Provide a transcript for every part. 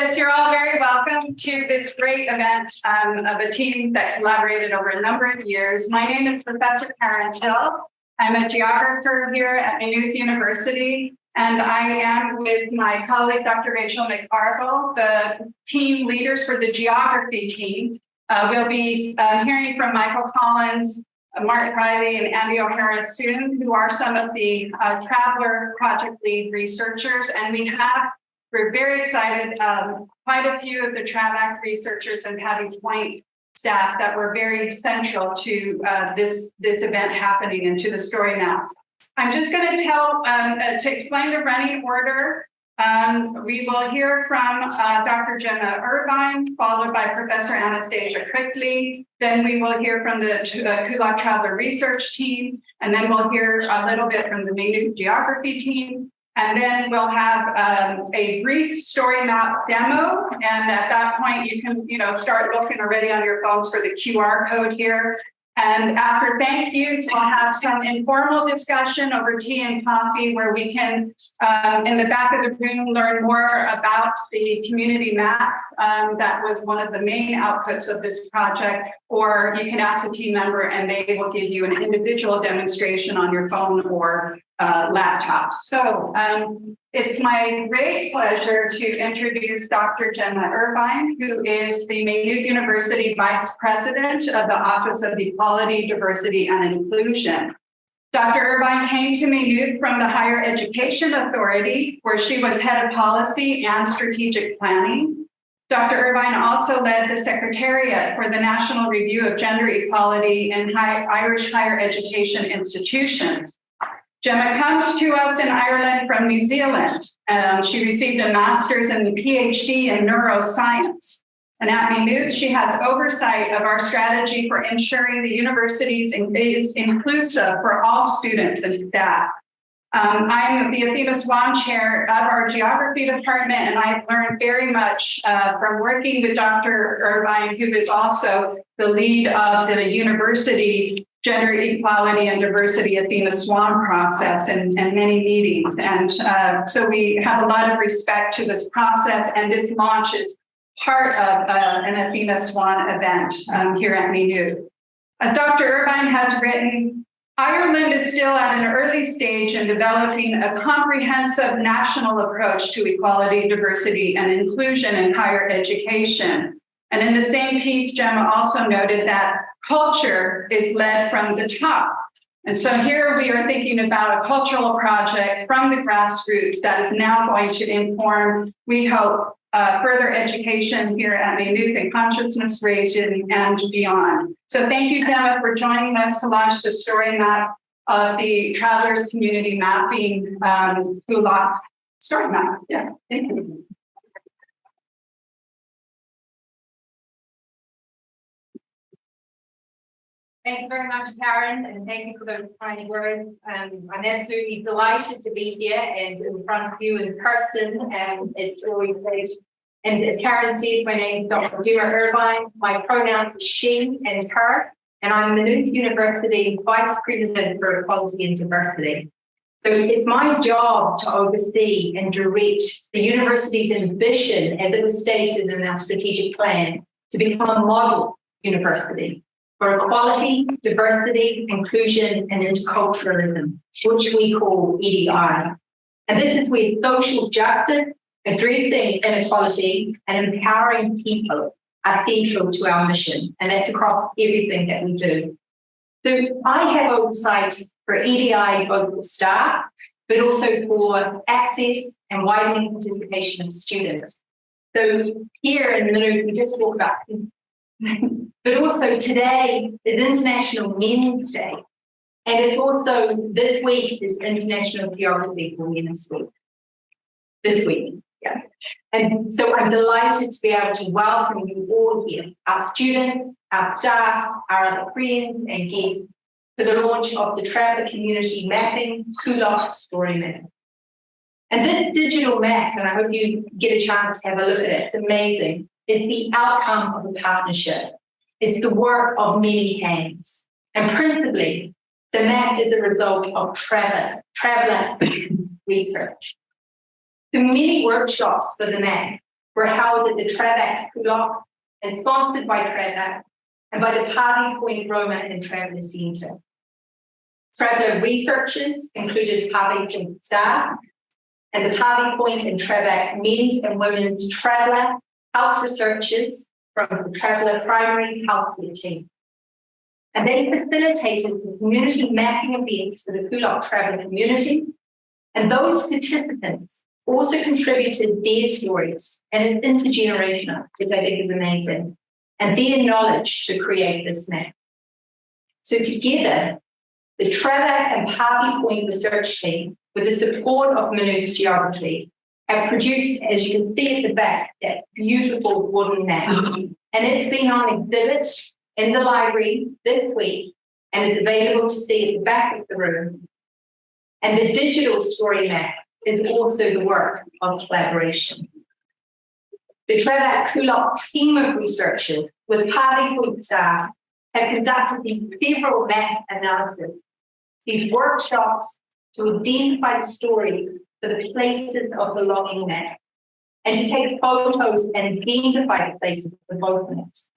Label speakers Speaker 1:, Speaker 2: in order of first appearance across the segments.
Speaker 1: Graduates, you're all very welcome to this great event of a team that collaborated over a number of years. My name is Professor Anastasia Crickley. I'm a geographer here at Maynooth University, and I am with my colleague, Dr. Rachel McArdle, the team leaders for the geography team. We'll be hearing from Michael Collins, Mark Reilly, and Andy O'Hara soon, who are some of the Traveller Project Lead researchers, and we're very excited. Quite a few of the TravAct researchers and Pavee Point staff that were very central to this event happening and to the StoryMap. I'm just going to explain the running order. We will hear from Dr. Gemma Irvine, followed by Professor Anastasia Crickley. Then we will hear from the Coolock Traveller Research Team, and then we'll hear a little bit from the Maynooth Geography Team. And then we'll have a brief StoryMap demo. And at that point, you can start looking already on your phones for the QR code here. And after thank yous, we'll have some informal discussion over tea and coffee where we can, in the back of the room, learn more about the community map. That was one of the main outputs of this project. Or you can ask a team member and they will give you an individual demonstration on your phone or laptop. So it's my great pleasure to introduce Dr. Gemma Irvine, who is the Maynooth University Vice President of the Office of Equality, Diversity, and Inclusion. Dr. Irvine came to Maynooth from the Higher Education Authority, where she was head of policy and strategic planning. Dr. Irvine also led the Secretariat for the National Review of Gender Equality in Irish higher education institutions. Gemma comes to us in Ireland from New Zealand. She received a master's and a PhD in neuroscience. And at Maynooth, she has oversight of our strategy for ensuring the university is inclusive for all students and staff. I'm the Athena Swan Chair of our Geography Department, and I've learned very much from working with Dr. Irvine, who is also the lead of the university Gender Equality and Diversity Athena Swan process and many meetings. And so we have a lot of respect to this process, and this launch is part of an Athena Swan event here at Maynooth. As Dr. Irvine has written, Ireland is still at an early stage in developing a comprehensive national approach to equality, diversity, and inclusion in higher education. And in the same piece, Gemma also noted that culture is led from the top. And so here we are thinking about a cultural project from the grassroots that is now going to inform, we hope, further education here at Maynooth and consciousness raising and beyond. So thank you, Gemma, for joining us to launch the StoryMap of the Travelers Community Mapping Coolock StoryMap. Yeah, thank you.
Speaker 2: Thank you very much, Karen, and thank you for those kind words. I'm absolutely delighted to be here and in front of you in person, and it's always great. And as Karen said, my name is Dr. Gemma Irvine. My pronouns are she and her, and I'm Maynooth University Vice President for Equality and Diversity. So it's my job to oversee and direct the university's ambition, as it was stated in our strategic plan, to become a model university for equality, diversity, inclusion, and interculturalism, which we call EDI. And this is where social justice, addressing inequality, and empowering people are central to our mission. And that's across everything that we do. So I have oversight for EDI, both for staff, but also for access and widening participation of students. So here in Maynooth, we just talk about but also today is International Men's Day. And it's also this week is International Geography for Men's Week. This week, yeah. And so I'm delighted to be able to welcome you all here, our students, our staff, our other friends and guests, to the launch of the Traveller Community Mapping Coolock StoryMap. And this digital map, and I hope you get a chance to have a look at it, it's amazing. It's the outcome of a partnership. It's the work of many hands. And principally, the map is a result of traveller research. So many workshops for the map were held at the TravAct Coolock and sponsored by TravAct and by the Pavee Point Roma and Traveller Centre. Traveller researchers included Pavee Point staff and the Pavee Point and TravAct men's and women's traveller health researchers from the Traveller Primary Healthcare Team. And they facilitated the community mapping events for the Coolock Traveller community. And those participants also contributed their stories, and it's intergenerational, which I think is amazing, and their knowledge to create this map. So together, the TravAct and Pavee Point research team, with the support of Maynooth Geography, have produced, as you can see at the back, that beautiful wooden map. And it's been on exhibit in the library this week, and it's available to see at the back of the room. And the digital story map is also the work of collaboration. The TravAct Coolock team of researchers with Pavee Point staff have conducted these several map analyses, these workshops to identify the stories for the places of belonging map, and to take photos and identify the places of both maps.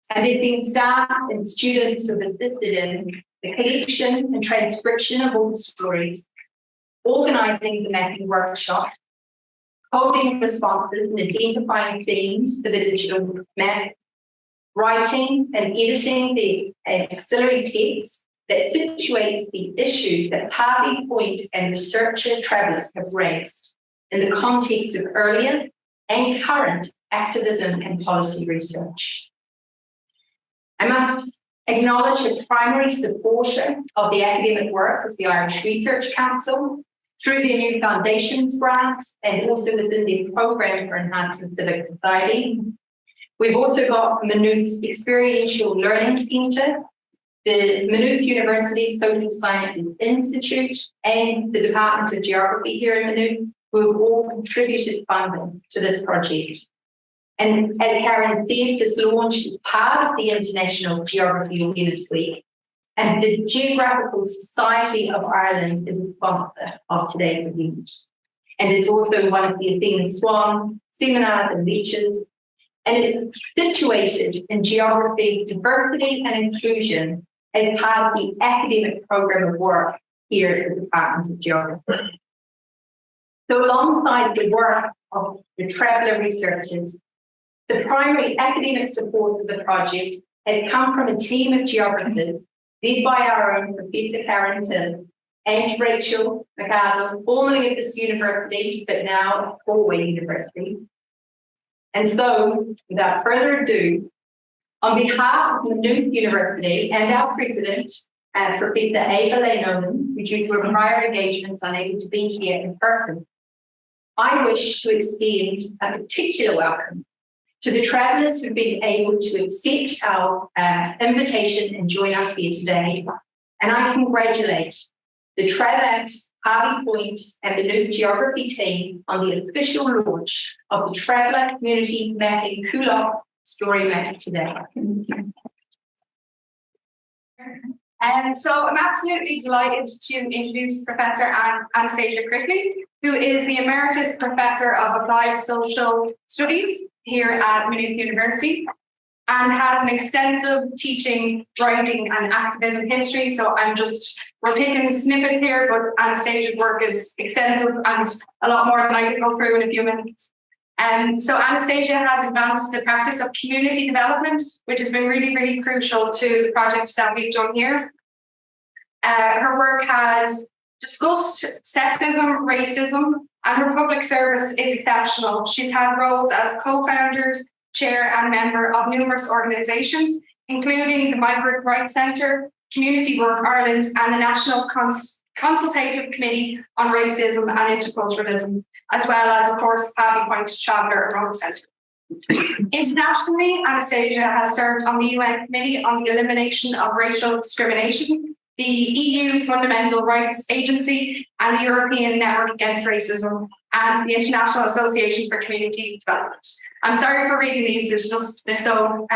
Speaker 2: And there have been staff and students who have assisted in the collection and transcription of all the stories, organising the mapping workshop, coding responses and identifying themes for the digital map, writing and editing the auxiliary text that situates the issues that Pavee Point and researcher travellers have raised in the context of earlier and current activism and policy research. I must acknowledge a primary supporter of the academic work is the Irish Research Council through their new Foundations grant and also within their Programme for Enhancing Civic Society. We've also got Maynooth's Experiential Learning Centre, the Maynooth University Social Sciences Institute, and the Department of Geography here in Maynooth, who have all contributed funding to this project. And as Karen said, this launch is part of the International Geography Awareness Week, and the Geographical Society of Ireland is a sponsor of today's event. And it's also one of the Athena Swan seminars and lectures, and it's situated in geography, diversity and inclusion as part of the academic programme of work here at the Department of Geography. So alongside the work of the traveller researchers, the primary academic support for the project has come from a team of geographers led by our own Professor Karen Till and Rachel McArdle, formerly at this university, but now at Galway University. And so, without further ado, on behalf of Maynooth University and our president, Professor Ava Nolan, who due to her prior engagements unable to be here in person, I wish to extend a particular welcome to the travellers who've been able to accept our invitation and join us here today. And I congratulate the TravAct, Pavee Point and Maynooth Geography team on the official launch of the Traveller Community Mapping Coolock StoryMap today.
Speaker 1: So I'm absolutely delighted to introduce Professor Anastasia Crickley, who is the Emeritus Professor of Applied Social Studies here at Maynooth University and has an extensive teaching, writing and activism history. So we're picking snippets here, but Anastasia's work is extensive and a lot more than I could go through in a few minutes. So Anastasia has advanced the practice of community development, which has been really, really crucial to the projects that we've done here. Her work has discussed sexism, racism, and her public service is exceptional. She's had roles as co-founder, chair and member of numerous organisations, including the Migrant Rights Centre, Community Work Ireland, and the National Consultative Committee on Racism and Interculturalism, as well as, of course, Pavee Point Traveller and Roma Centre. Internationally, Anastasia has served on the UN Committee on the Elimination of Racial Discrimination, the EU Fundamental Rights Agency, and the European Network Against Racism, and the International Association for Community Development. I'm sorry for reading these, they're so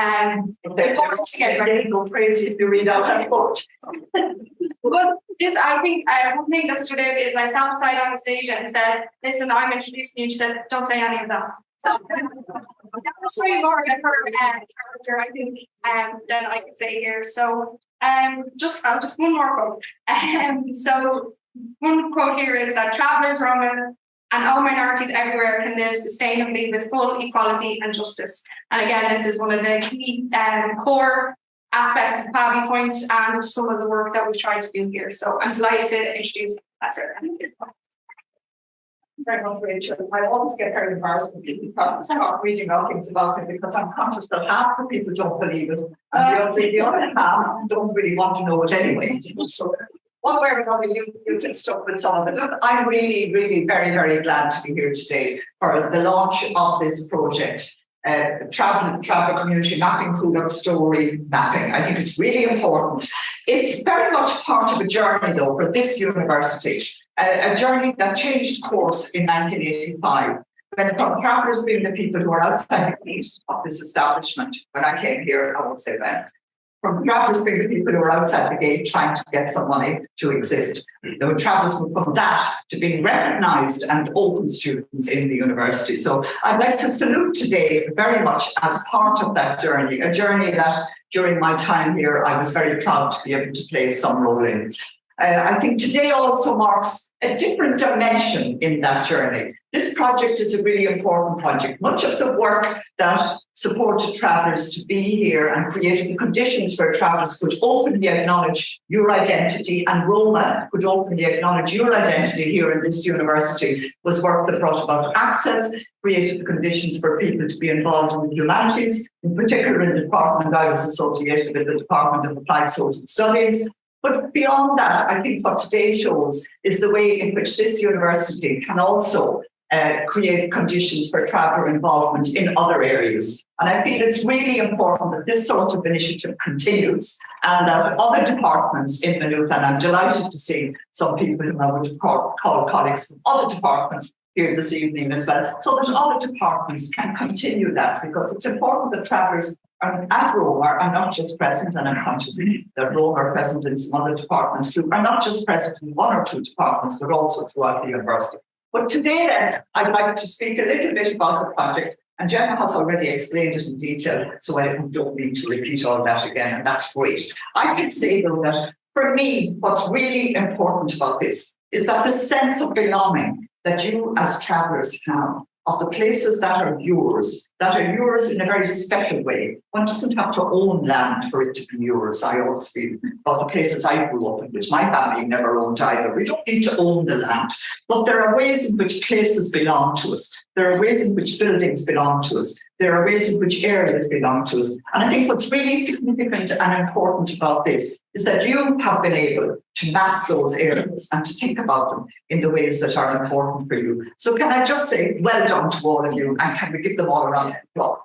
Speaker 1: important to get ready.
Speaker 3: Go crazy if you read out that quote.
Speaker 1: But I think one thing that stood out is I sat beside Anastasia and said, listen, I'm introducing you. She said, don't say any of that. That's way more of her character, I think, than I could say here. So, I'll just one more quote. So one quote here is that travellers, Roma, and all minorities everywhere can live sustainably with full equality and justice. And again, this is one of the key core aspects of Pavee Point and some of the work that we've tried to do here. So I'm delighted to introduce Professor Anastasia.
Speaker 3: Very much, Rachel. I always get very embarrassed when people start reading out things about it because I'm conscious that half the people don't believe it, and the other half don't really want to know it anyway. So one way or another, you get stuck with some of it. I'm really, really very, very glad to be here today for the launch of this project. Travel community mapping, Coolock story mapping. I think it's really important. It's very much part of a journey, though, for this university, a journey that changed course in 1985. When travellers being the people who are outside the gate of this establishment, when I came here, I would say then, from travellers being the people who are outside the gate trying to get some money to exist. The travellers moved from that to being recognised and open students in the university. So I'd like to salute today very much as part of that journey, a journey that during my time here, I was very proud to be able to play some role in. I think today also marks a different dimension in that journey. This project is a really important project. Much of the work that supported travellers to be here and created the conditions where travellers could openly acknowledge your identity, and Roma could openly acknowledge your identity here in this university, was work that brought about access, created the conditions for people to be involved in the humanities, in particular in the department I was associated with, the Department of Applied Social Studies. But beyond that, I think what today shows is the way in which this university can also create conditions for traveller involvement in other areas. And I feel it's really important that this sort of initiative continues and that other departments in Maynooth, and I'm delighted to see some people who I would call colleagues from other departments here this evening as well, so that other departments can continue that, because it's important that travellers at Rome are not just present, and I'm conscious that Rome are present in some other departments too, are not just present in one or two departments, but also throughout the university. But today then, I'd like to speak a little bit about the project, and Gemma has already explained it in detail, so I don't need to repeat all that again, and that's great. I can say though that for me, what's really important about this is that the sense of belonging that you as travellers have of the places that are yours in a very special way. One doesn't have to own land for it to be yours. I always feel about the places I grew up in, which my family never owned either. We don't need to own the land, but there are ways in which places belong to us. There are ways in which buildings belong to us. There are ways in which areas belong to us. And I think what's really significant and important about this is that you have been able to map those areas and to think about them in the ways that are important for you. So can I just say well done to all of you, and can we give them all a round of applause?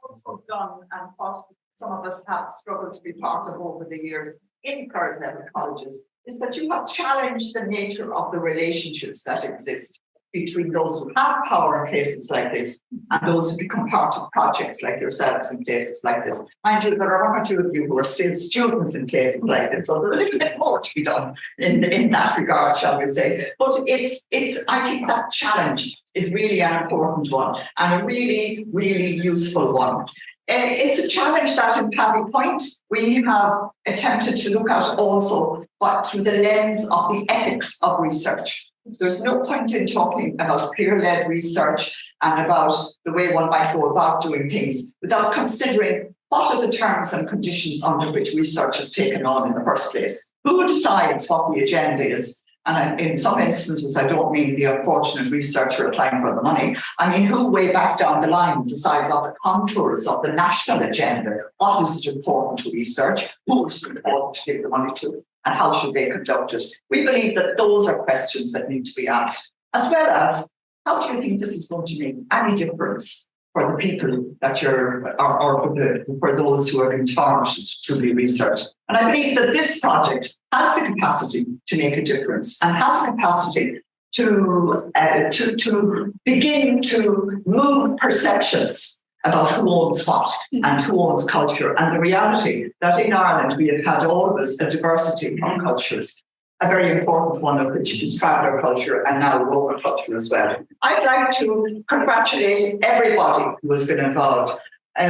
Speaker 3: Also done, and what some of us have struggled to be part of over the years in current level colleges, is that you have challenged the nature of the relationships that exist between those who have power in places like this and those who become part of projects like yourselves in places like this. Mind you, there are one or two of you who are still students in places like this, so there's a little bit more to be done in that regard, shall we say. But I think that challenge is really an important one and a really, really useful one. It's a challenge that in Pavee Point we have attempted to look at also, but through the lens of the ethics of research. There's no point in talking about peer-led research and about the way one might go about doing things without considering what are the terms and conditions under which research is taken on in the first place. Who decides what the agenda is? And in some instances, I don't mean the unfortunate researcher applying for the money. I mean, who way back down the line decides on the contours of the national agenda? What is important to research? Who is important to give the money to? And how should they conduct it? We believe that those are questions that need to be asked, as well as how do you think this is going to make any difference for the people that for those who are being targeted to be researched? And I believe that this project has the capacity to make a difference and has the capacity to begin to move perceptions about who owns what and who owns culture, and the reality that in Ireland we have had always a diversity of cultures, a very important one of which is traveller culture and now local culture as well. I'd like to congratulate everybody who has been involved.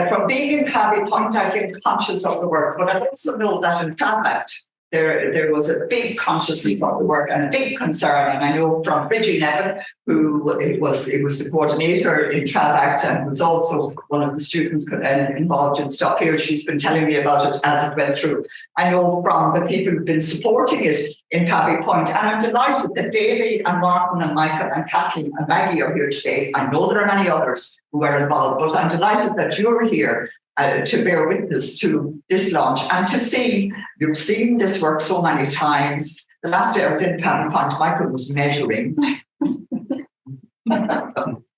Speaker 3: From being in Pavee Point, I've been conscious of the work, but I also know that in TravAct, there was a big consciousness of the work and a big concern. And I know from Bridgie Nevin, who it was the coordinator in TravAct and was also one of the students involved in Stop Here. She's been telling me about it as it went through. I know from the people who've been supporting it in Pavee Point, and I'm delighted that Davy and Martin and Michael and Kathleen and Maggie are here today. I know there are many others who are involved, but I'm delighted that you're here to bear witness to this launch and to see, you've seen this work so many times. The last day I was in Pavee Point, Michael was measuring.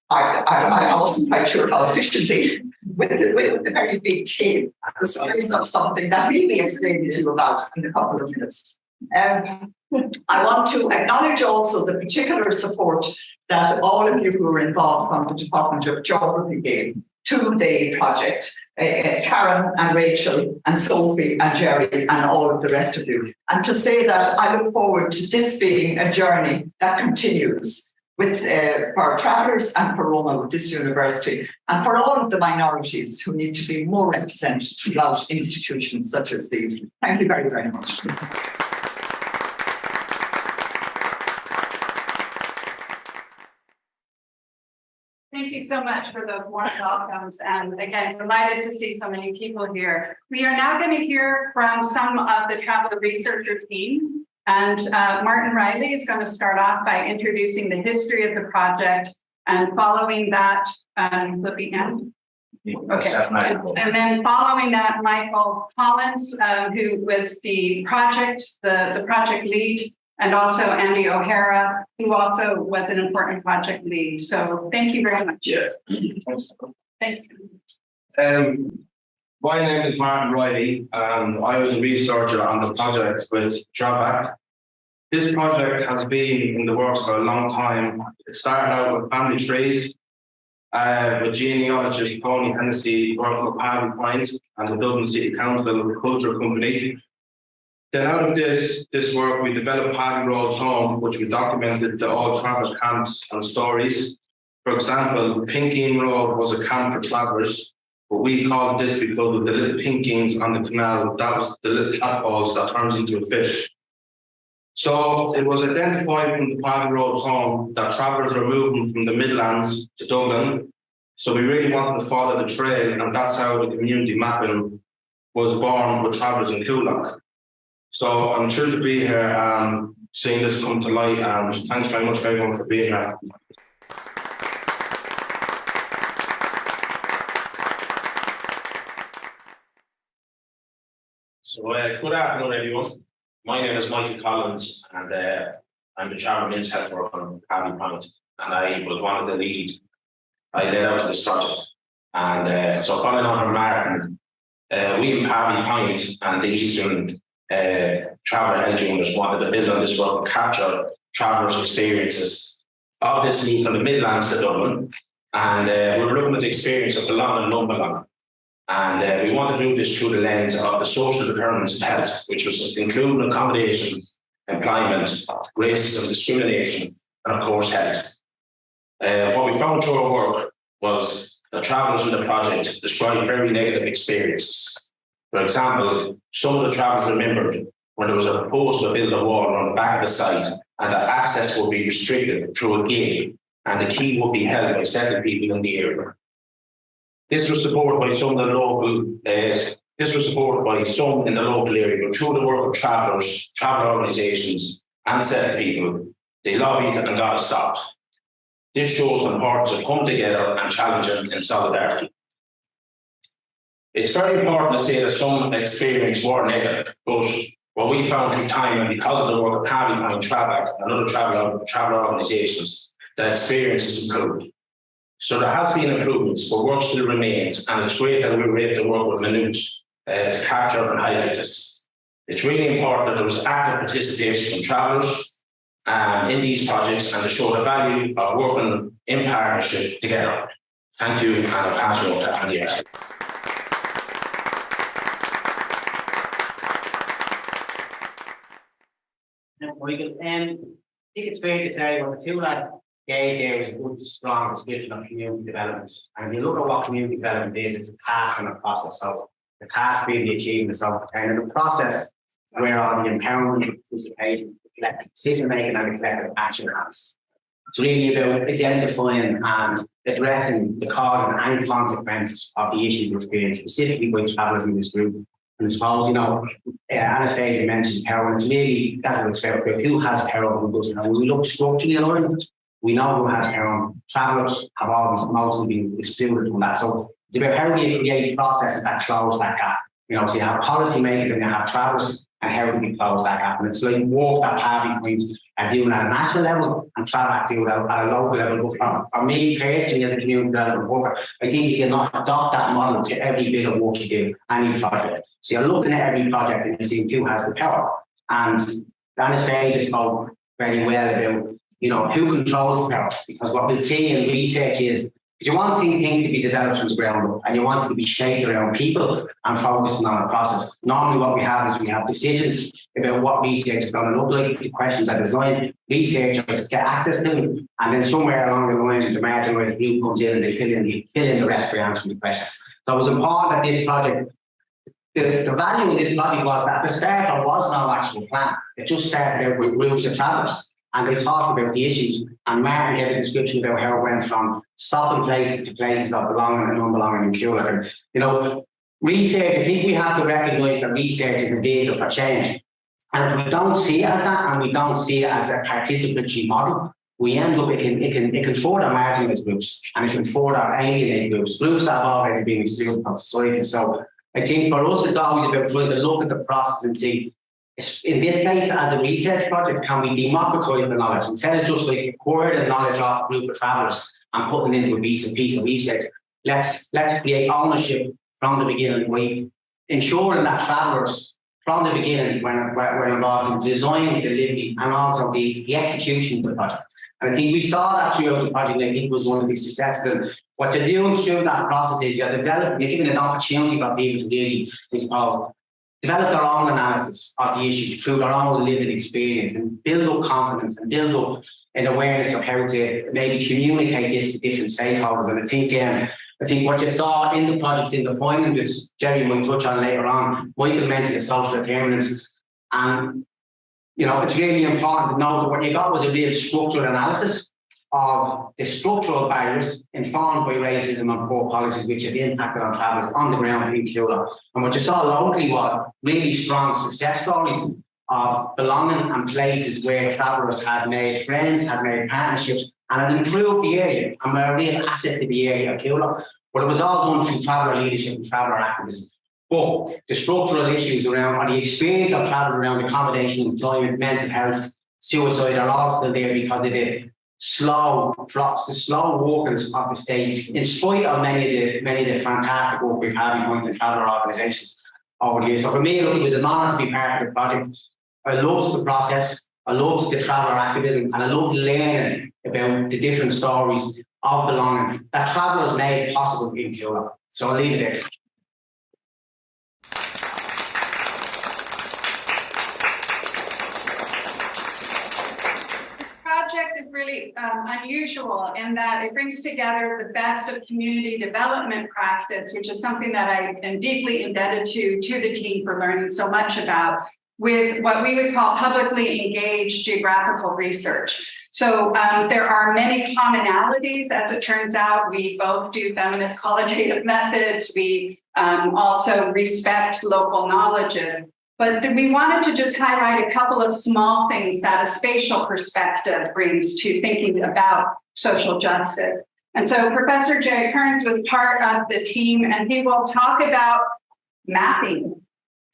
Speaker 3: I wasn't quite sure how efficiently, with the very big tape, the size of something that he'll be explaining to you about in a couple of minutes. I want to acknowledge also the particular support that all of you who are involved from the Department of Geography gave to the project, Karen and Rachel and Sophie and Gerry and all of the rest of you. And to say that I look forward to this being a journey that continues with for travellers and for Roma with this university and for all of the minorities who need to be more represented throughout institutions such as these. Thank you very, very much.
Speaker 1: Thank you so much for those warm welcomes. And again, delighted to see so many people here. We are now going to hear from some of the travel researcher teams. And Martin Reilly is going to start off by introducing the history of the project. And following that, flipping in. Okay. And then following that, Michael Collins, who was the project lead, and also Andy O'Hara, who also was an important project lead. So thank you very much.
Speaker 4: Yes.
Speaker 1: Thanks.
Speaker 4: My name is Martin Reilly, and I was a researcher on the project with TravAct. This project has been in the works for a long time. It started out with family trees, with genealogist Tony Hennessy working with Pavee Point and the Dublin City Council with the Culture Company. Then out of this work, we developed Pavee Roads Home, which we documented the all travel camps and stories. For example, Pinkeen Road was a camp for travellers, but we called this because of the little pinkeens on the canal. That was the little tadpoles that turns into a fish. So it was identified from the Pavee Roads Home that travellers were moving from the Midlands to Dublin. So we really wanted to follow the trail, and that's how the community mapping was born with travellers in Coolock. So I'm thrilled to be here seeing this come to light, and thanks very much everyone for being here.
Speaker 5: So good afternoon everyone. My name is Michael Collins, and I'm the chairman of Health Work on Pavee Point, and I was one of the lead. I led out to this project, and so following on from Martin, we in Pavee Point and the Eastern traveller health units wanted to build on this work and capture travellers' experiences of this move from the Midlands to Dublin, and we were looking at the experience of the Long and Lumbalong. And we want to do this through the lens of the social determinants of health, which was including accommodation, employment, racism, discrimination, and of course health. What we found through our work was that travellers in the project described very negative experiences. For example, some of the travellers remembered when there was a proposal to build a wall on the back of the site and that access would be restricted through a gate and the key would be held by settled people in the area. This was supported by some in the local area, but through the work of travellers, travel organisations and settled people, they lobbied and got it stopped. This shows the importance of coming together and challenging in solidarity. It's very important to say that some experiences were negative, but what we found through time, and because of the work of Pavee Point, TravAct and other travel organisations, the experience has improved. So there has been improvements, but work still remains, and it's great that we were able to work with Maynooth to capture and highlight this. It's really important that there was active participation from travellers in these projects and to show the value of working in partnership together. Thank you, and I'll pass you over to Andy.
Speaker 6: Michael, I think it's fair to say what the two lads gave there was a good, strong description of community development. And if you look at what community development is, it's a task and a process. So the task being the achievement of self-contained, and the process where all the empowerment, participation, collective decision making, and the collective action happens. It's really about identifying and addressing the cause and consequences of the issue experienced, specifically by travellers in this group. And I suppose, you know, Anastasia mentioned power, and it's really that's what it's about. Who has power and who doesn't? And when we look structurally at Ireland, we know who has power. Travellers have always mostly been excluded from that. So it's about how do you create processes that close that gap. You know, so you have policy makers and you have travellers, and how do we close that gap? And it's like work that Pavee Point are doing at a national level and TravAct doing at a local level. But for me personally, as a community development worker, I think you cannot adopt that model to every bit of work you do, any project. So you're looking at every project and you're seeing who has the power. And Anastasia spoke very well about, you know, who controls the power. Because what we'll see in research is, if you want things to be developed from the ground up and you want it to be shaped around people and focusing on a process, normally what we have is we have decisions about what research is going to look like, the questions are designed, researchers get access to them, and then somewhere along the line, the marginalised group comes in and they fill in the rest by answering the questions. So it was important that this project, the value of this project was that at the start there was no actual plan. It just started out with groups of travellers. And they talked about the issues, and Martin gave a description about how it went from stopping places to places of belonging and unbelonging in Coolock. And, you know, research, I think we have to recognise that research is a vehicle for change. And if we don't see it as that, and we don't see it as a participatory model, we end up, it can further marginalised groups, and it can further alienate groups that have already been excluded from society. So I think for us, it's always about trying to look at the process and see, in this case, as a research project, can we democratise the knowledge instead of just like acquiring the knowledge off a group of travellers and putting it into a piece of research? Let's create ownership from the beginning by ensuring that travellers from the beginning were involved in design, delivery, and also the execution of the project. And I think we saw that throughout the project, and I think it was one of the successes. And what you're doing through that process is you're giving an opportunity for people to really, I suppose, develop their own analysis of the issues through their own lived experience and build up confidence and build up an awareness of how to maybe communicate this to different stakeholders. And I think what you saw in the projects in the findings, which Gerry might touch on later on, Michael mentioned the social determinants. And, you know, it's really important to know that what you got was a real structural analysis of the structural barriers informed by racism and poor policies which have impacted on travellers on the ground in Coolock. And what you saw locally was really strong success stories of belonging and places where travellers had made friends, had made partnerships, and had improved the area and were a real asset to the area of Coolock. But it was all done through traveller leadership and traveller activism. But the structural issues around, or the experience of travel around accommodation, employment, mental health, suicide are all still there because of the slow workings of the stage, in spite of many of the fantastic work we've had in Point and traveller organisations over the years. So for me, it was an honour to be part of the project. I loved the process, I loved the traveller activism, and I loved learning about the different stories of belonging that travellers made possible in Coolock. So I'll leave it there.
Speaker 1: Project is really unusual in that it brings together the best of community development practice, which is something that I am deeply indebted to the team for learning so much about, with what we would call publicly engaged geographical research. So there are many commonalities, as it turns out. We both do feminist qualitative methods. We also respect local knowledges. But we wanted to just highlight a couple of small things that a spatial perspective brings to thinking about social justice. And so Professor Kearns was part of the team, and he will talk about mapping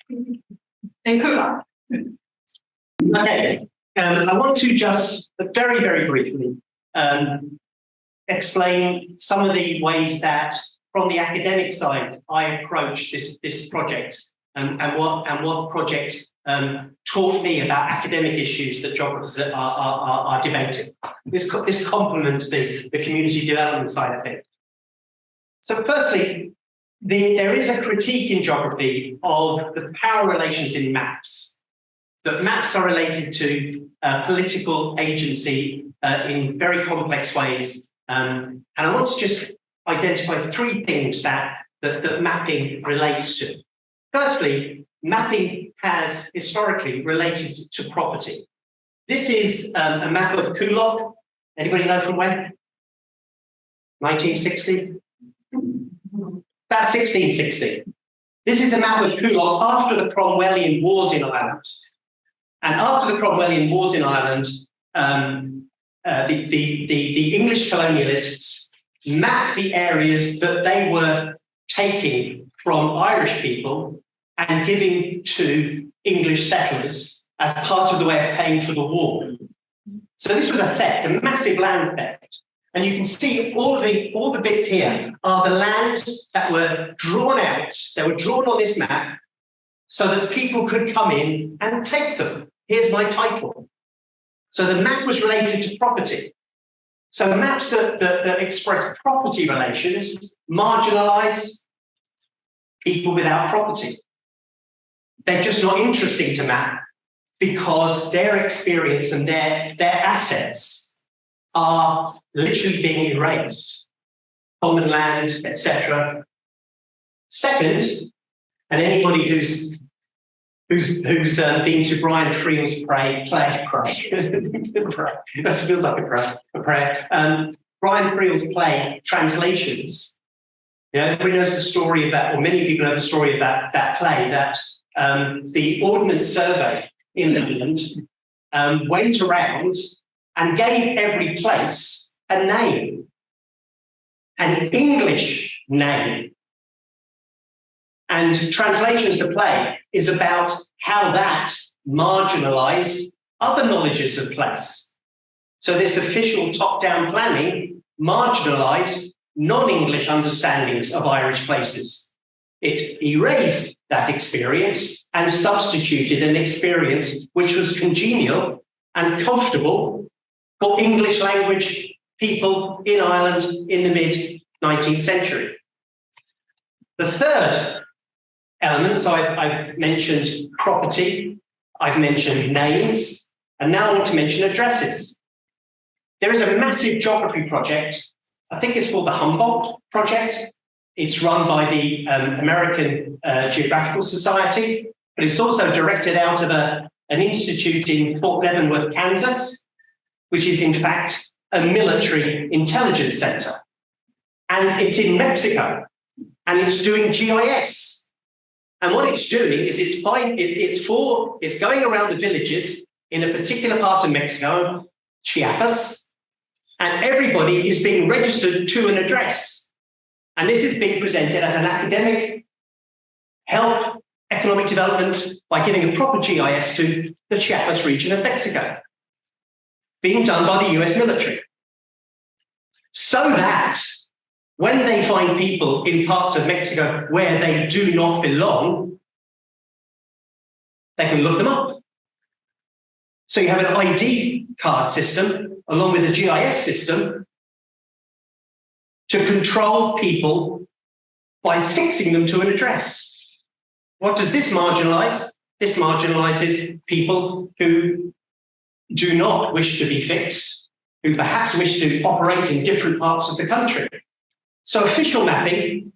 Speaker 1: in Coolock.
Speaker 7: Okay, I want to just very, very briefly explain some of the ways that, from the academic side, I approach this project. And what project taught me about academic issues that geographers are debating. This complements the community development side of it. So firstly, there is a critique in geography of the power relations in maps. That maps are related to political agency in very complex ways. And I want to just identify three things that mapping relates to. Firstly, mapping has historically related to property. This is a map of Coolock. Anybody know from when? 1960? About 1660. This is a map of Coolock after the Cromwellian Wars in Ireland. And after the Cromwellian Wars in Ireland, the English colonialists mapped the areas that they were taking from Irish people and giving to English settlers as part of the way of paying for the war. So this was a theft, a massive land theft. And you can see all the bits here are the lands that were drawn out. They were drawn on this map so that people could come in and take them. Here's my title. So the map was related to property. So maps that express property relations marginalize people without property. They're just not interesting to map because their experience and their assets are literally being erased. Common land, etc. Second, and anybody who's been to Brian Freeman's play, that feels like a prayer. Brian Freeman's play, Translations. Everybody knows the story of that, or many people know the story of that play, that the Ordnance Survey in England went around and gave every place a name, an English name. And Translations, the play, is about how that marginalised other knowledges of place. So this official top-down planning marginalised non-English understandings of Irish places. It erased that experience and substituted an experience which was congenial and comfortable for English language people in Ireland in the mid-19th century. The third element, so I've mentioned property, I've mentioned names, and now I want to mention addresses. There is a massive geography project, I think it's called the Humboldt Project. It's run by the American Geographical Society, but it's also directed out of an institute in Fort Leavenworth, Kansas, which is in fact a military intelligence center. And it's in Mexico, and it's doing GIS. And what it's doing is it's going around the villages in a particular part of Mexico, Chiapas, and everybody is being registered to an address. And this is being presented as an academic help economic development by giving a proper GIS to the Chiapas region of Mexico, being done by the US military. So that when they find people in parts of Mexico where they do not belong, they can look them up. So you have an ID card system along with a GIS system to control people by fixing them to an address. What does this marginalize? This marginalizes people who do not wish to be fixed, who perhaps wish to operate in different parts of the country. So official mapping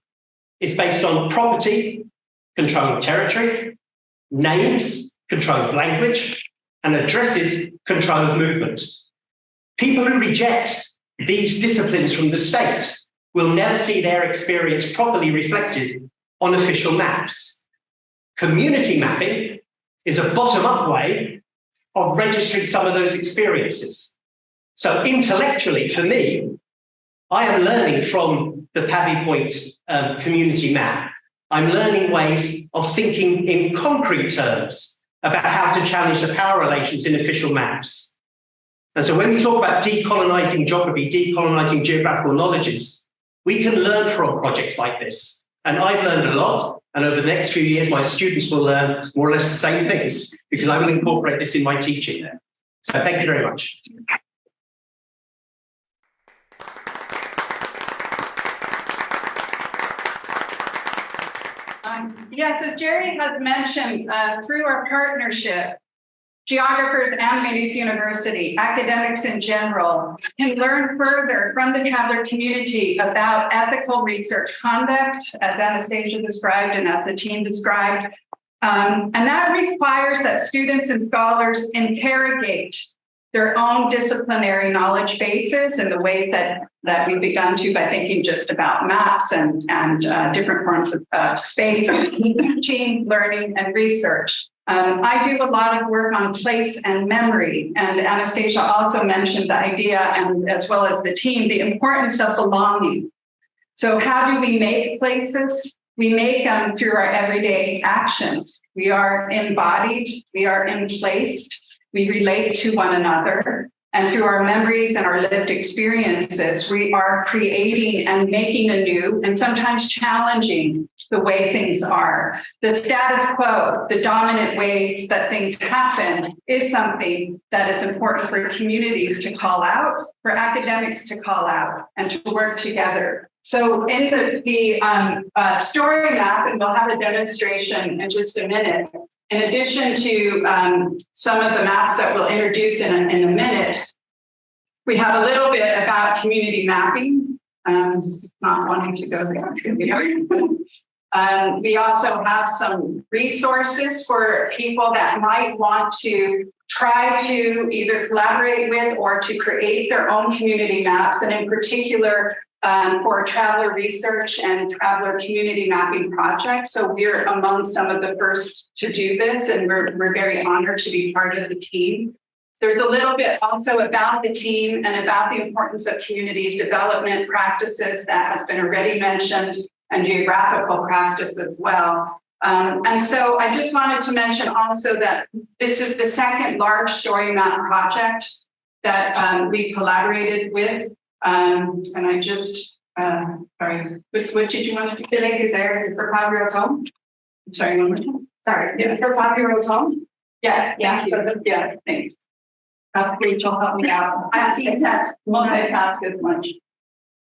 Speaker 7: is based on property, control of territory, names, control of language, and addresses, control of movement. People who reject these disciplines from the state will never see their experience properly reflected on official maps. Community mapping is a bottom-up way of registering some of those experiences. So intellectually, for me, I am learning from the Pavee Point community map. I'm learning ways of thinking in concrete terms about how to challenge the power relations in official maps. And so when we talk about decolonizing geography, decolonizing geographical knowledges, we can learn from projects like this. And I've learned a lot. And over the next few years, my students will learn more or less the same things because I will incorporate this in my teaching there. So thank you very much.
Speaker 1: Yes, as Gerry has mentioned, through our partnership, geographers and Maynooth University, academics in general, can learn further from the traveler community about ethical research conduct, as Anastasia described and as the team described. And that requires that students and scholars interrogate their own disciplinary knowledge bases in the ways that we've begun to by thinking just about maps and different forms of space, teaching, learning, and research. I do a lot of work on place and memory, and Anastasia also mentioned the idea, and as well as the team, the importance of belonging. So how do we make places? We make them through our everyday actions. We are embodied, we are emplaced, we relate to one another, and through our memories and our lived experiences, we are creating and making anew, and sometimes challenging the way things are. The status quo, the dominant ways that things happen, is something that is important for communities to call out, for academics to call out, and to work together. So in the story map, and we'll have a demonstration in just a minute, in addition to some of the maps that we'll introduce in a minute, we have a little bit about community mapping. Not wanting to go there. We also have some resources for people that might want to try to either collaborate with or to create their own community maps, and in particular for traveler research and traveler community mapping projects. So we're among some of the first to do this, and we're very honored to be part of the team. There's a little bit also about the team and about the importance of community development practices that has been already mentioned, and geographical practice as well. And so I just wanted to mention also that this is the second large story map project that we collaborated with. And I just, sorry, what did you want to do? The link is there. Is it for Pavee Road's home? Sorry, one more time. Sorry, is it for Pavee Road's home? Yes, thank you. Yeah, thanks. Rachel, help me out. I see that multitask as much.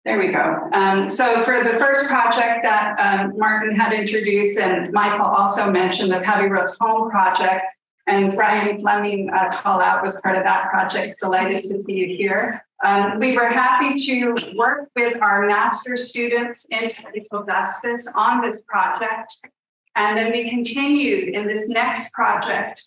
Speaker 1: There we go. So for the first project that Martin had introduced, and Michael also mentioned, the Pavee Road's home project, and Brian Fleming call out was part of that project. Delighted to see you here. We were happy to work with our master's students in social justice on this project. And then we continued in this next project,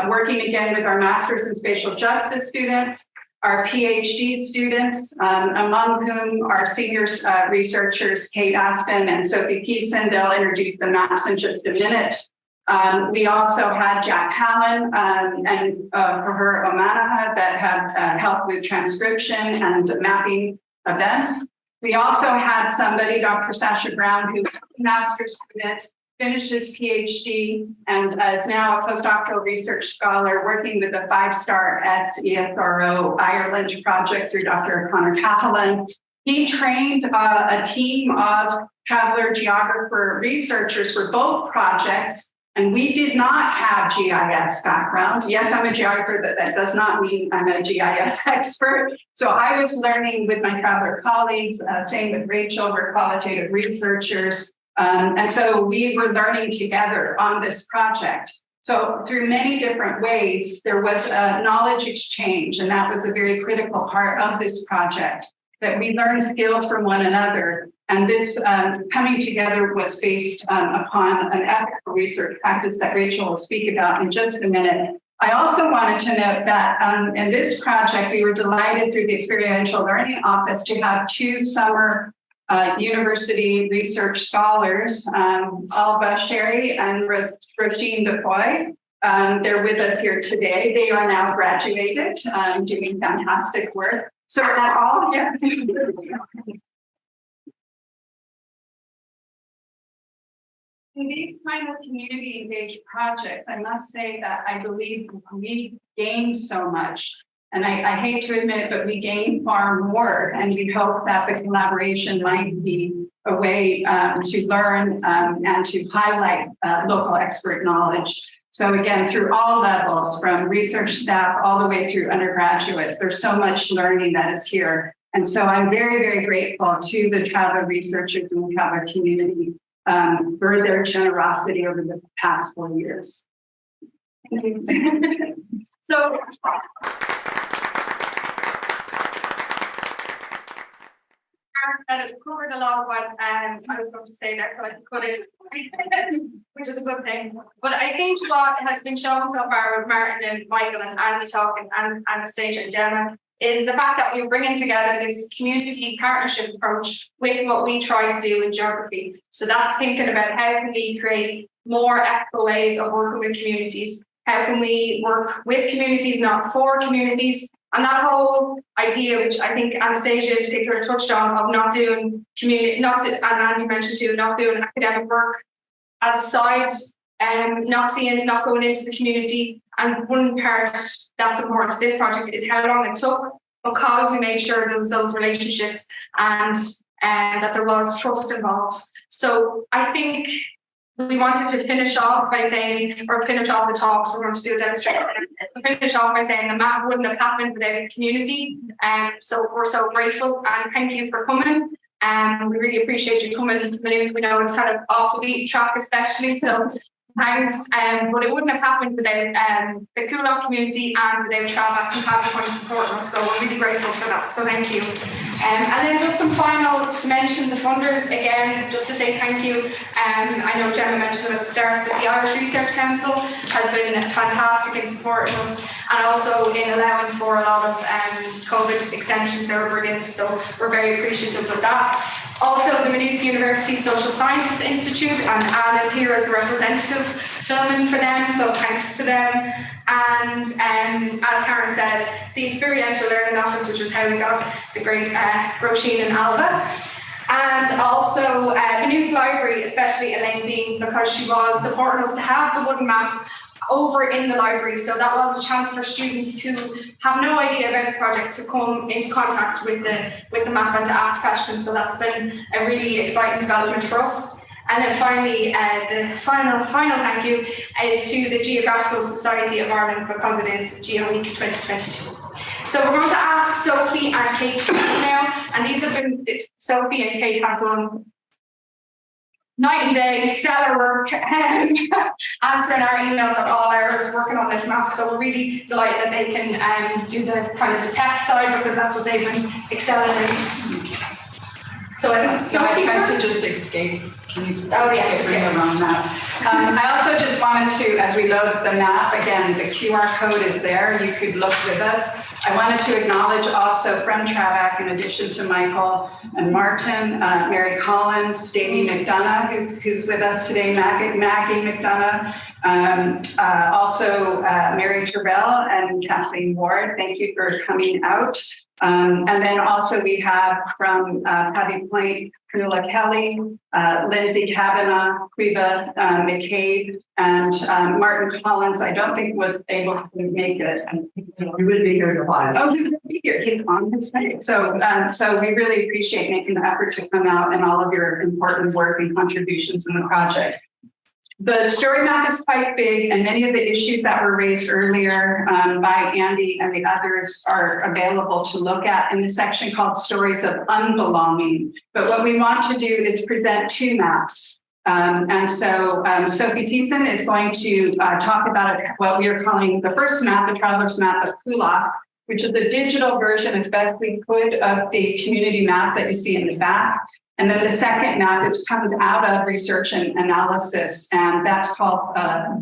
Speaker 1: working again with our master's in spatial justice students, our PhD students, among whom are senior researchers, Kate Aston and Sophie Keeson. They'll introduce the maps in just a minute. We also had Jack Hallen and Prahar Omanaha that had helped with transcription and mapping events. We also had somebody, Dr. Sasha Brown, who's a master's student, finished his PhD, and is now a postdoctoral research scholar working with the 5-star SESRO Ireland project through Dr. Conor Cahalan. He trained a team of traveler geographer researchers for both projects, and we did not have GIS background. Yes, I'm a geographer, but that does not mean I'm a GIS expert. So I was learning with my traveler colleagues, same with Rachel, we're qualitative researchers. And so we were learning together on this project. So through many different ways, there was a knowledge exchange, and that was a very critical part of this project, that we learned skills from one another. And this coming together was based upon an ethical research practice that Rachel will speak about in just a minute. I also wanted to note that in this project, we were delighted through the Experiential Learning Office to have 2 summer university research scholars, Alba Sherry and Roisin Defoy. They're with us here today. They are now graduated, doing fantastic work. So at all, yeah. In these kind of community engaged projects, I must say that I believe we gain so much. And I hate to admit it, but we gain far more. And we hope that the collaboration might be a way to learn and to highlight local expert knowledge. So again, through all levels, from research staff all the way through undergraduates, there's so much learning that is here. And so I'm very, very grateful to the travel researchers and the travel community for their generosity over the past 4 years. Thank you. So. That it covered a lot of what I was going to say there, so I could it, which is a good thing. But I think what has been shown so far with Martin and Michael and Andy talking and Anastasia and Gemma is the fact that we're bringing together this community partnership approach with what we try to do in geography. So that's thinking about how can we create more ethical ways of working with communities? How can we work with communities, not for communities? And that whole idea, which I think Anastasia in particular touched on, of not doing community, and Andy mentioned too, not doing academic work as a side, not going into the community. And one part that's important to this project is how long it took, because we made sure there was those relationships and that there was trust involved. So I think we wanted to finish off by saying, or finish off the talks, we're going to do a demonstration. Finish off by saying the map wouldn't have happened without the community. So we're so grateful and thank you for coming. We really appreciate you coming to Maynooth. We know it's kind of off the beaten track, especially. So thanks. But it wouldn't have happened without the Coolock community and without TravAct and Pavee Point supporting us. So we're really grateful for that. So thank you. And then just some final to mention the funders again, just to say thank you. I know Gemma mentioned at the start, but the Irish Research Council has been fantastic in supporting us and also in allowing for a lot of COVID extensions. They were brilliant. So we're very appreciative of that. Also, the Maynooth University Social Sciences Institute, and Anna's here as the representative filming for them, so thanks to them. And as Karen said, the Experiential Learning Office, which was how we got the great Roisin and Alba. And also Maynooth Library, especially Elaine Bean, because she was supporting us to have the wooden map over in the library. So that was a chance for students who have no idea about the project to come into contact with the map and to ask questions. So that's been a really exciting development for us. And then finally, the final thank you is to the Geographical Society of Ireland, because it is Geo Week 2022. So we're going to ask Sophie and Kate now, and these have been, Sophie and Kate have done night and day, stellar work, answering our emails at all hours, working on this map. So we're really delighted that they can do the kind of the tech side, because that's what they've been excelling in. So I think Sophie first.
Speaker 8: Just escape. Can you escape
Speaker 1: yeah,
Speaker 8: the wrong map? I also just wanted to, as we load the map, again, the QR code is there. You could look with us. I wanted to acknowledge also from TravAct, in addition to Michael and Martin, Mary Collins, Davey McDonough, who's with us today, Maggie McDonough, also Mary Terrell and Kathleen Ward. Thank you for coming out. And then also we have from Pavee Point, Canula Kelly, Lindsay Kavanagh, Quiva McCabe, and Martin Collins. I don't think was able to make it.
Speaker 3: He will be here in a while.
Speaker 8: Oh, he will be here. He's on his way. So we really appreciate making the effort to come out and all of your important work and contributions in the project. The story map is quite big, and many of the issues that were raised earlier by Andy and the others are available to look at in the section called Stories of Unbelonging. But what we want to do is present two maps. And so Sophie Thiessen is going to talk about what we are calling the first map, the Traveller's Map of Coolock, which is the digital version as best we could of the community map that you see in the back. And then the second map, it comes out of research and analysis, and that's called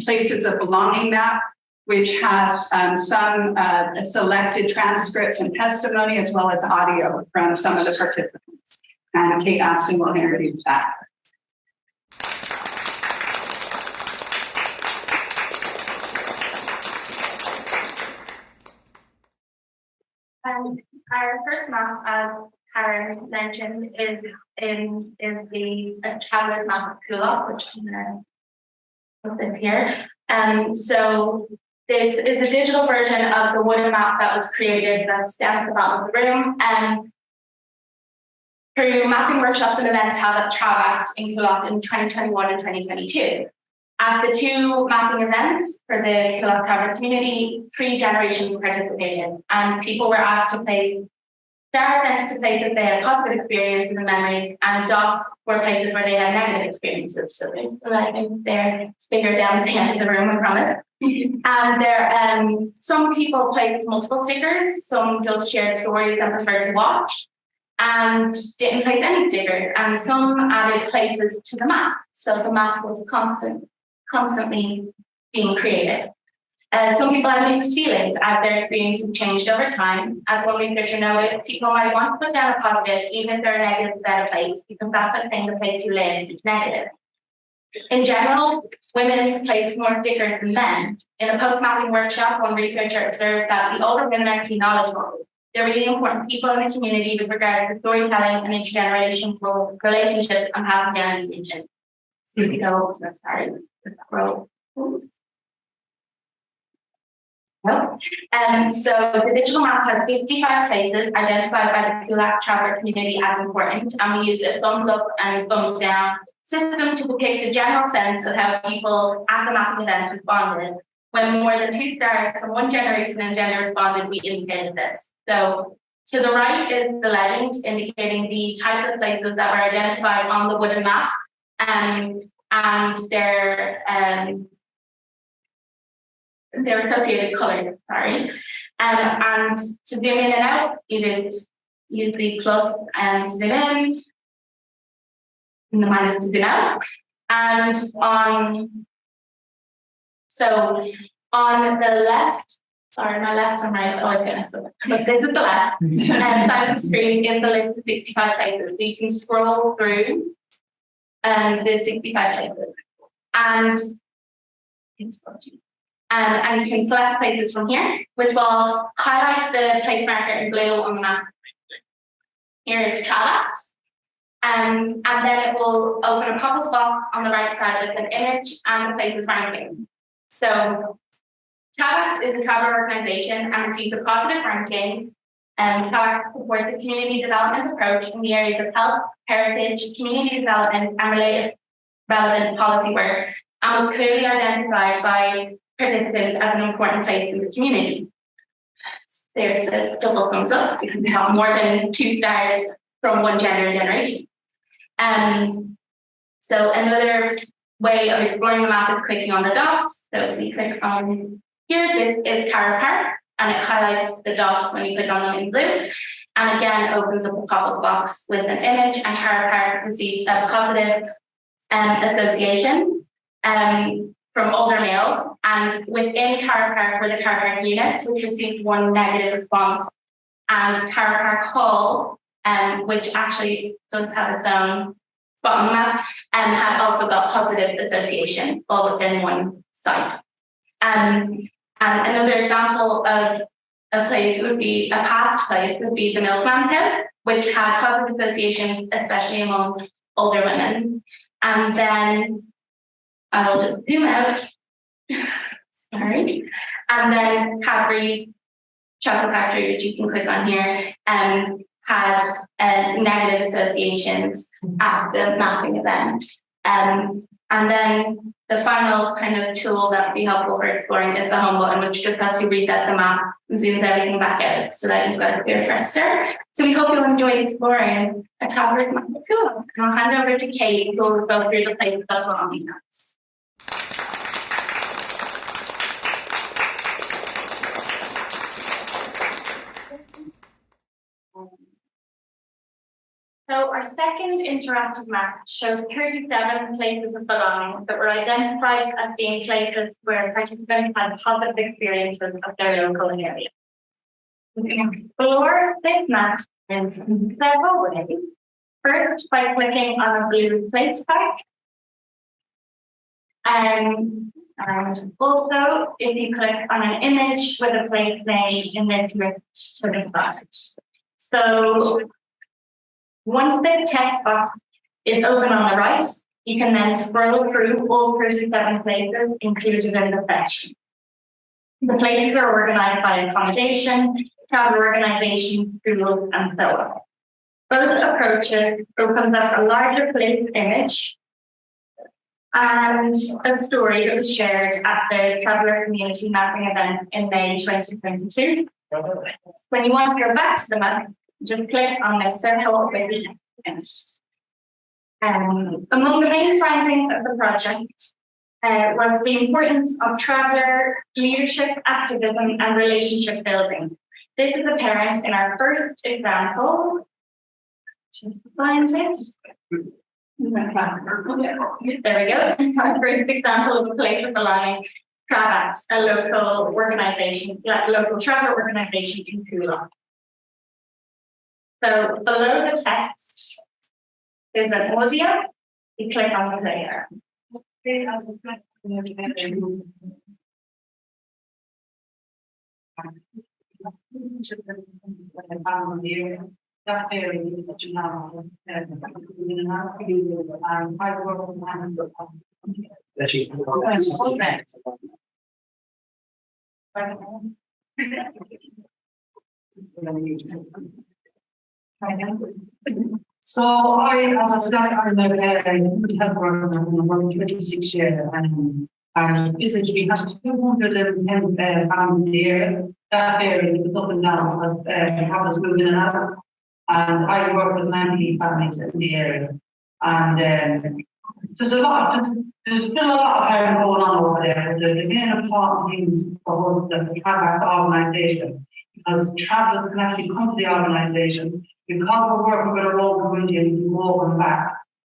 Speaker 8: Places of Belonging Map, which has some selected transcripts and testimony, as well as audio from some of the participants. And Kate Aston will introduce that.
Speaker 9: Our first map, as Karen mentioned, is the Traveller's Map of Coolock, which I'm going to put this here. So this is a digital version of the wooden map that was created, that's down at the bottom of the room. Through mapping workshops and events held at TravAct in Coolock in 2021 and 2022. At the two mapping events for the Coolock Traveller community, 3 generations participated, and people were asked to place Stars next to places they had positive experiences and memories, and dots were places where they had negative experiences. So there's I think they're bigger down at the end of the room, I promise. And there, some people placed multiple stickers, some just shared stories and preferred to watch, and didn't place any stickers, and some added places to the map. So the map was constantly being created. Some people had mixed feelings as their experiences changed over time. As one researcher noted, people might want to put down a positive, even if there are negatives about a place, because that's a thing the place you live is negative. In general, women place more stickers than men. In a post-mapping workshop, one researcher observed that the older women are key knowledgeable. They're really important people in the community with regards to storytelling and intergenerational relationships and passing down information. So we go, let's start the scroll. So the digital map has 55 places identified by the Coolock Traveller community as important, and we use a thumbs up and thumbs down system to depict the general sense of how people at the mapping events responded. When more than 2 stars from one generation and gender responded, we indicated this. So to the right is the legend indicating the types of places that were identified on the wooden map, and their associated colours, and to zoom in and out, you just use the plus to zoom in, and the minus to zoom out. And on the left, sorry, my left and right is always going to slip, but this is the left, side of the screen is the list of 65 places. So you can scroll through the 65 places, and you can select places from here, which will highlight the place marker in blue on the map. Here is TravAct, and then it will open a pop-up box on the right side with an image and the places ranking. So TravAct is a travel organisation and receives a positive ranking. TravAct supports a community development approach in the areas of health, heritage, community development, and related relevant policy work, and was clearly identified by participants as an important place in the community. There's the double thumbs up because we have more than 2 stars from one gender and generation. So another way of exploring the map is clicking on the dots. So if we click on here, this is Cara Park, and it highlights the dots when you click on them in blue. And again, opens up a pop-up box with an image, and Cara Park received a positive association from older males, and within Cara Park were the Cara Park units, which received 1 negative response, and Cara Park Hall, which actually does have its own spot on the map, had also got positive associations all within one site. And another example of a place would be a past place would be the Milkman's Hill, which had positive associations, especially among older women. And then I will just zoom out. Sorry. And then Cadbury Chocolate Factory, which you can click on here, had negative associations at the mapping event. And then the final kind of tool that would be helpful for exploring is the home button, which just lets you reset the map and zooms everything back out so that you've got a clear cursor. So we hope you'll enjoy exploring a traveller's map of Coolock. And I'll hand over to Kate, who will go through the places that are on these maps. So our second interactive map shows 37 places of belonging that were identified as being places where participants had positive experiences of their local area. We can explore this map in several ways. First, by clicking on a blue place tag. And also, if you click on an image with a place name in this list to the side. So once this text box is open on the right, you can then scroll through all 37 places included in the section. The places are organized by accommodation, travel organizations, schools, and so on. Both approaches opens up a larger place image and a story that was shared at the Traveller Community Mapping event in May 2022. When you want to go back to the map, Just click on the circle with the finished. Among the main findings of the project was the importance of traveller leadership, activism, and relationship building. This is apparent in our first example. Just find it. There we go. Our first example of a place of belonging. TravAct, a local organisation, local travel organisation in Coolock. So below the text, there's an audio. You click on the player.
Speaker 10: So as I said, I'm a health worker for 26 years, and physically has 210 families in the area. That area is up and down because families moving in and out. And I work with 90 families in the area. And there's still a lot of going on over there. The main important things for us, the TravAct organisation, because travellers can actually come to the organisation because we're working with a local community and we go over and back.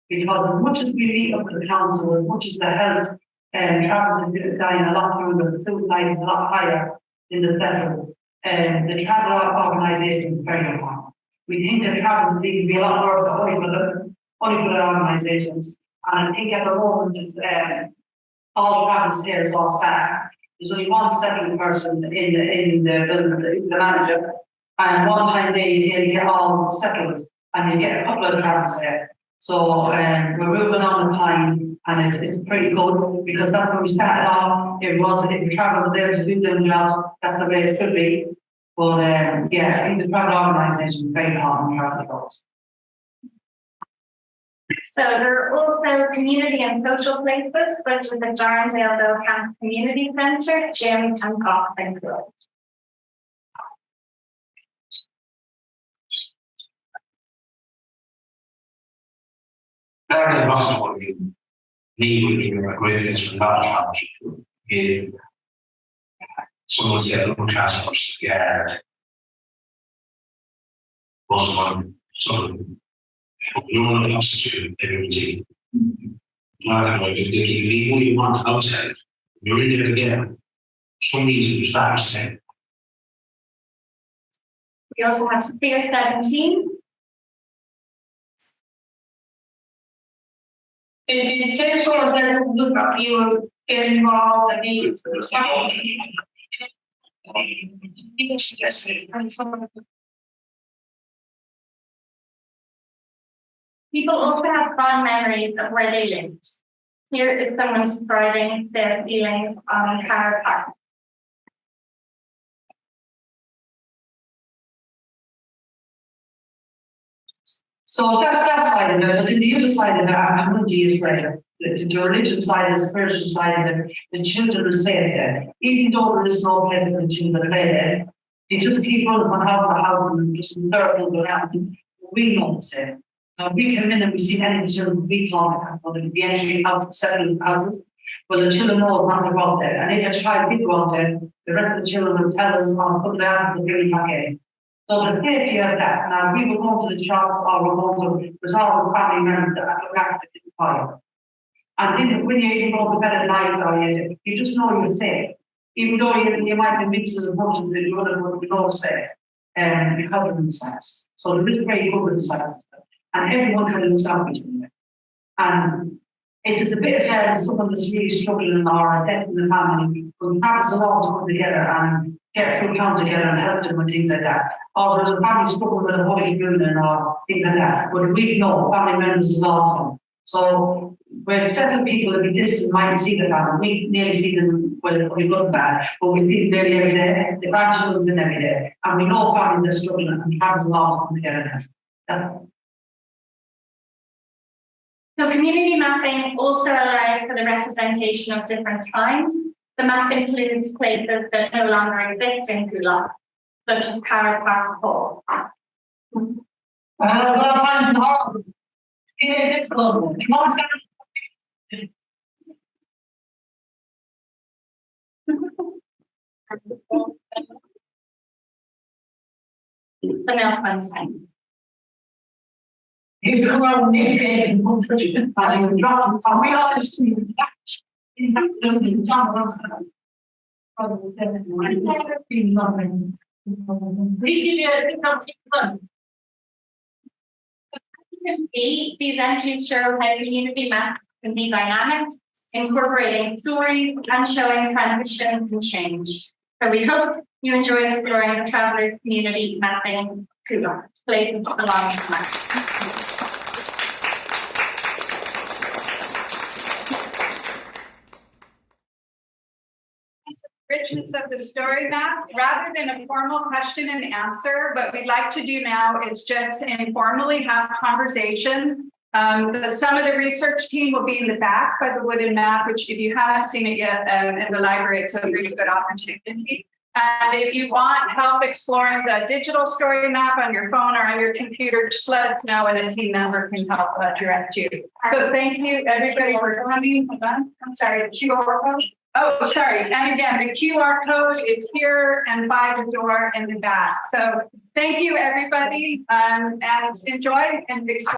Speaker 10: Because as much as we meet up with the council, as much as the health travellers are dying a lot younger, the suicide is a lot higher in the settle. The travel organisation is very important. We think that travellers need to be a lot more of the only organisations. And I think at the moment, all travel here is all staff. There's only one settling person in the building, it's the manager. And one time they get all settled and you get a couple of travels there. So we're moving on the time and it's pretty good because that's when we started off. If the travel was there to do their jobs, that's the way it should be. But yeah, I think the travel organisation is very hard on travel goals.
Speaker 9: So there are also community and social places, such as the Darndale Camp Community Centre, gym, and golfing club.
Speaker 5: That is also what we need in a great place for large travel. Someone said, look, transports, yeah. Was one sort of no one else to everything. If you only want outside, you're in there again. Some reason you start saying.
Speaker 9: We also have Sphere 17.
Speaker 10: If you say someone said look up, you will get involved and you
Speaker 9: People also have fond memories of where they lived. Here is someone describing their feelings on Carr Park.
Speaker 10: So that's that side of it, but in the other side of it, our community is greater. The religion side, the spiritual side of it, the children are safe there. Even though there is no place for the children to play there, it's just people on the house and just circles around. We know it's safe. We come in and we see any children we can't the entry out of settled houses. But the children know not to go out there. And if a child did go out there, the rest of the children will tell us on put it out and bring it back in. So the safety of that. Now we will go to the shops or we'll go to resolve the family members that look after the fire. And then when you go to bed at night or you just know you're safe. Even though you might be mixed as much as the other would be all safe because of the size. So there is very good with the size. And everyone can lose out between them. And it is a bit of when someone that's really struggling or death in the family, but perhaps along to come together and get full count together and help them with things like that. Or there's a family struggling with a holy communion or things like that. But we know family members lost them. So when certain people that be distant might see the family, we nearly see them when we look bad, but we see them nearly every day. The grandchildren's in every day. And we know families are struggling and perhaps along to come together.
Speaker 9: So community mapping also allows for the representation of different times. The map includes places that no longer exist in Coolock, such as Carr Park Hall.
Speaker 10: It's close.
Speaker 9: Vanilla fun time.
Speaker 10: You come on, and drop, we all just.
Speaker 9: These entries show how community map can be dynamic, incorporating stories and showing transition and change. So we hope you enjoy exploring the Traveller's Community Mapping Coolock, places along the map.
Speaker 1: Richness of the story map, rather than a formal question and answer, what we'd like to do now is just informally have conversations. Some of the research team will be in the back by the wooden map, which if you haven't seen it yet in the library, it's a really good opportunity. And if you want help exploring the digital story map on your phone or on your computer, just let us know and a team member can help direct you. So thank you everybody for coming. Hold on. I'm sorry, the QR code. Oh, sorry. And again, the QR code is here and by the door in the back. So thank you, everybody, and enjoy and explore.